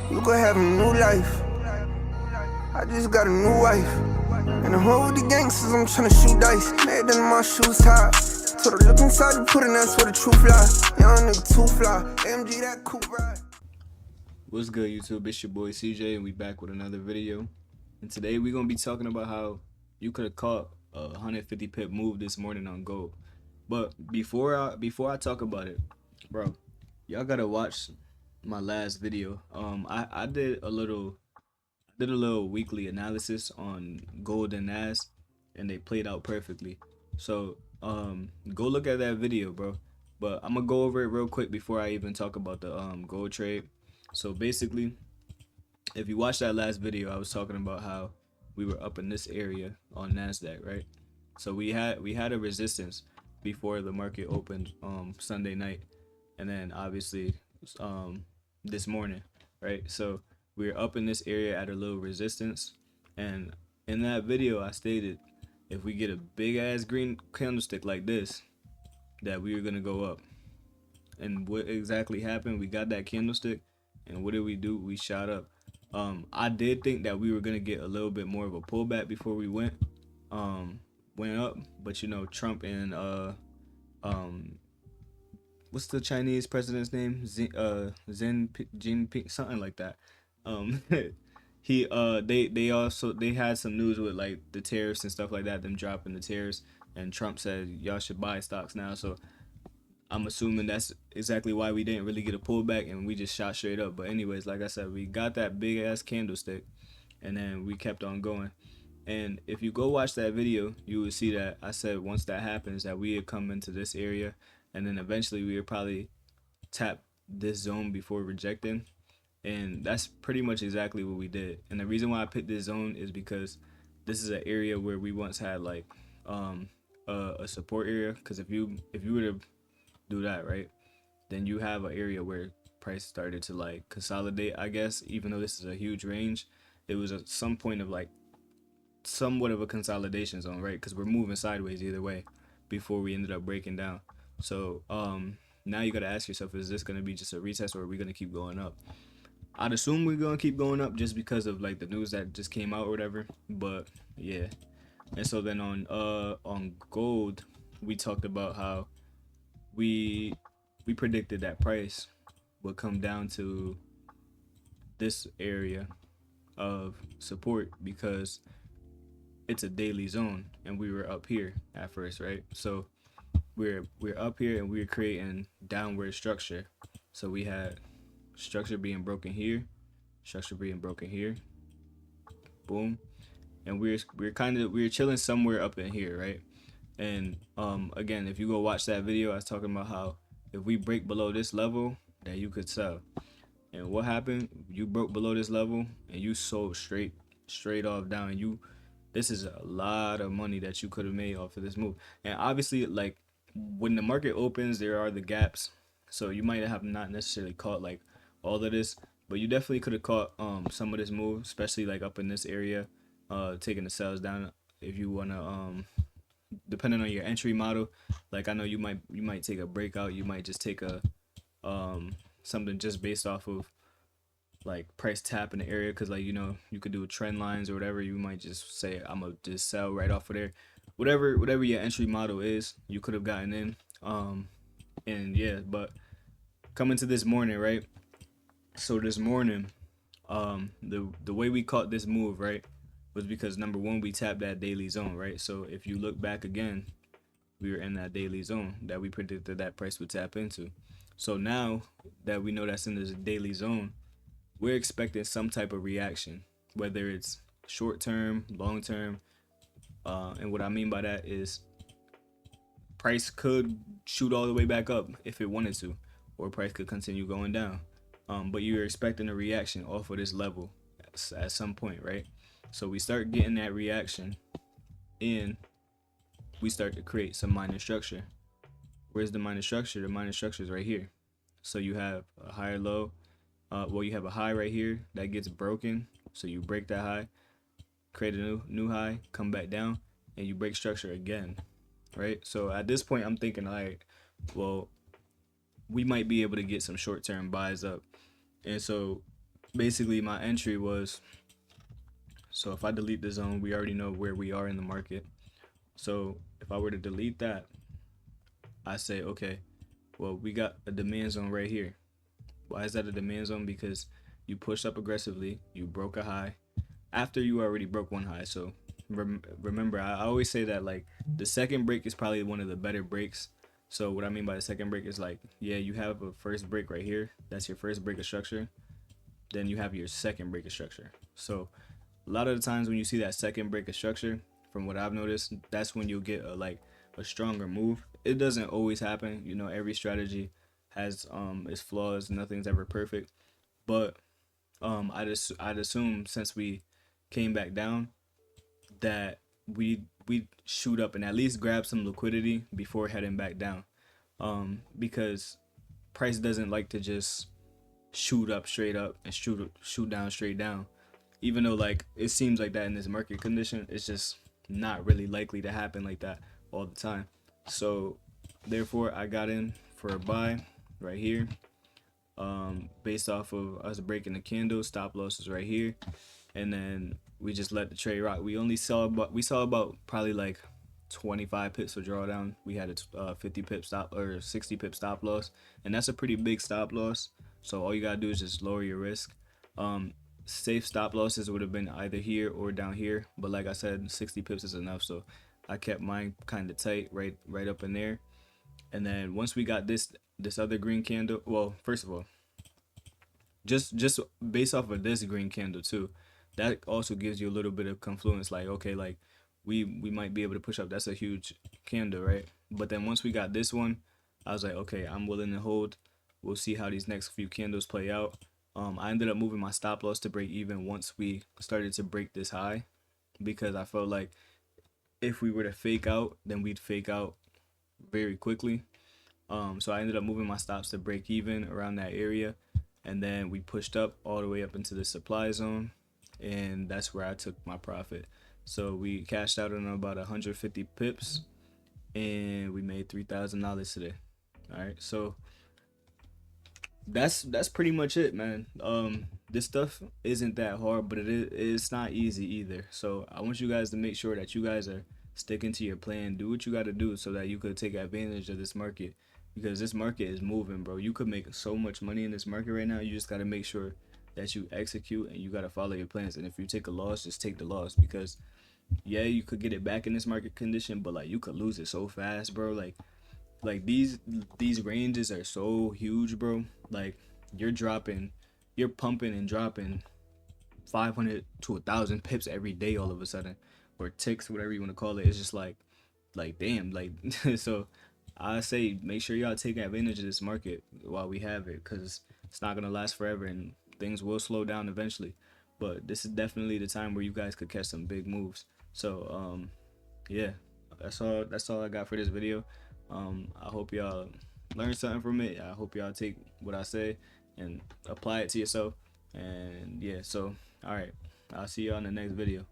You could have a new life. I just got a new wife. And I'm home with the gangsters, I'm tryna shoot dice. Made in my shoes tied. Told her look inside the pudding, that's where the truth lies. Young nigga too fly, AMG that coupe ride. What's good, YouTube? It's your boy CJ, and we back with another video. And today we're gonna be talking about how you could have caught a 150 pip move this morning on gold. But before I talk about it, bro, y'all gotta watch my last video. I did a little weekly analysis on gold and NAS, and they played out perfectly. So go look at that video, bro. But I'm gonna go over it real quick before I even talk about the gold trade. So basically, if you watch that last video, I was talking about how we were up in this area on NASDAQ, right? So we had a resistance before the market opened Sunday night, and then obviously this morning, right? So we're up in this area at a little resistance, and in that video I stated if we get a big ass green candlestick like this, that we were gonna go up. And what exactly happened? We got that candlestick, and what did we do? We shot up. I did think that we were gonna get a little bit more of a pullback before we went up, but you know, Trump and what's the Chinese president's name? Jinping, something like that. They had some news with like the tariffs and stuff like that, them dropping the tariffs, and Trump said y'all should buy stocks now. So I'm assuming that's exactly why we didn't really get a pullback and we just shot straight up. But anyways, like I said, we got that big ass candlestick, and then we kept on going. And if you go watch that video, you will see that I said once that happens that we would come into this area, and then eventually we would probably tap this zone before rejecting. And that's pretty much exactly what we did. And the reason why I picked this zone is because this is an area where we once had like a support area. Because if you were to do that, right, then you have an area where price started to like consolidate, I guess. Even though this is a huge range, it was at some point of like somewhat of a consolidation zone, right? Because we're moving sideways either way before we ended up breaking down. So now you got to ask yourself, is this going to be just a retest, or are we going to keep going up? I'd assume we're going to keep going up just because of like the news that just came out or whatever. But yeah. And so then on gold, we talked about how we predicted that price would come down to this area of support because it's a daily zone, and we were up here at first, right? So we're up here and we're creating downward structure. So we had structure being broken here, structure being broken here, boom, and we're chilling somewhere up in here, right? And again, if you go watch that video, I was talking about how if we break below this level, that you could sell. And what happened? You broke below this level and you sold straight off down. And this is a lot of money that you could have made off of this move. And obviously, like when the market opens, there are the gaps. So you might have not necessarily caught like all of this, but you definitely could have caught some of this move, especially like up in this area, taking the sales down if you wanna depending on your entry model. Like I know you might take a breakout, you might just take a something just based off of like price tap in the area, because like, you know, you could do trend lines or whatever. You might just say I'm gonna just sell right off of there. Whatever your entry model is, you could have gotten in. And yeah, but coming to this morning, right? So this morning, the way we caught this move, right, was because number one, we tapped that daily zone, right? So if you look back again, we were in that daily zone that we predicted that price would tap into. So now that we know that's in this daily zone, we're expecting some type of reaction, whether it's short term, long term. And what I mean by that is price could shoot all the way back up if it wanted to, or price could continue going down. But you're expecting a reaction off of this level at some point, right? So we start getting that reaction, and we start to create some minor structure. Where's the minor structure? The minor structure is right here. So you have a higher low. Well, you have a high right here that gets broken. So you break that high, create a new high, come back down, and you break structure again, right? So at this point, I'm thinking, like, well, we might be able to get some short-term buys up. And so basically my entry was, so if I delete the zone, we already know where we are in the market. So if I were to delete that, I say, okay, well, we got a demand zone right here. Why is that a demand zone? Because you pushed up aggressively, you broke a high after you already broke one high. So remember, I always say that like the second break is probably one of the better breaks. So what I mean by the second break is like, yeah, you have a first break right here. That's your first break of structure. Then you have your second break of structure. So a lot of the times when you see that second break of structure, from what I've noticed, that's when you'll get a stronger move. It doesn't always happen. You know, every strategy has its flaws. Nothing's ever perfect. But I'd assume since we came back down that we shoot up and at least grab some liquidity before heading back down. Because price doesn't like to just shoot up straight up and shoot down straight down. Even though like it seems like that in this market condition, it's just not really likely to happen like that all the time. So therefore I got in for a buy right here, based off of us breaking the candle. Stop loss is right here, and then we just let the trade rock. We saw about probably like 25 pips of drawdown. We had a 50 pip stop or 60 pip stop loss, and that's a pretty big stop loss. So all you gotta do is just lower your risk. Safe stop losses would have been either here or down here, but like I said, 60 pips is enough. So I kept mine kind of tight, right up in there. And then once we got this other green candle, well, first of all, just based off of this green candle too, that also gives you a little bit of confluence. Like, okay, like we might be able to push up. That's a huge candle, right? But then once we got this one, I was like, okay, I'm willing to hold. We'll see how these next few candles play out. I ended up moving my stop loss to break even once we started to break this high, because I felt like if we were to fake out, then we'd fake out very quickly. So I ended up moving my stops to break even around that area, and then we pushed up all the way up into the supply zone, and that's where I took my profit. So we cashed out on about 150 pips, and we made $3,000 today. All right, so that's pretty much it, man. This stuff isn't that hard, but it's not easy either. So I want you guys to make sure that you guys are sticking to your plan. Do what you got to do so that you could take advantage of this market, because this market is moving, bro. You could make so much money in this market right now. You just got to make sure that you execute, and you got to follow your plans. And if you take a loss, just take the loss, because yeah, you could get it back in this market condition, but like you could lose it so fast, bro. Like these ranges are so huge, bro. Like you're pumping and dropping 500 to 1,000 pips every day all of a sudden, or ticks, whatever you want to call it. It's just like damn, like so I say make sure y'all take advantage of this market while we have it, because it's not gonna last forever and things will slow down eventually. But this is definitely the time where you guys could catch some big moves. So yeah, that's all I got for this video. I hope y'all learn something from it. I hope y'all take what I say and apply it to yourself. And yeah, so all right, I'll see y'all in the next video.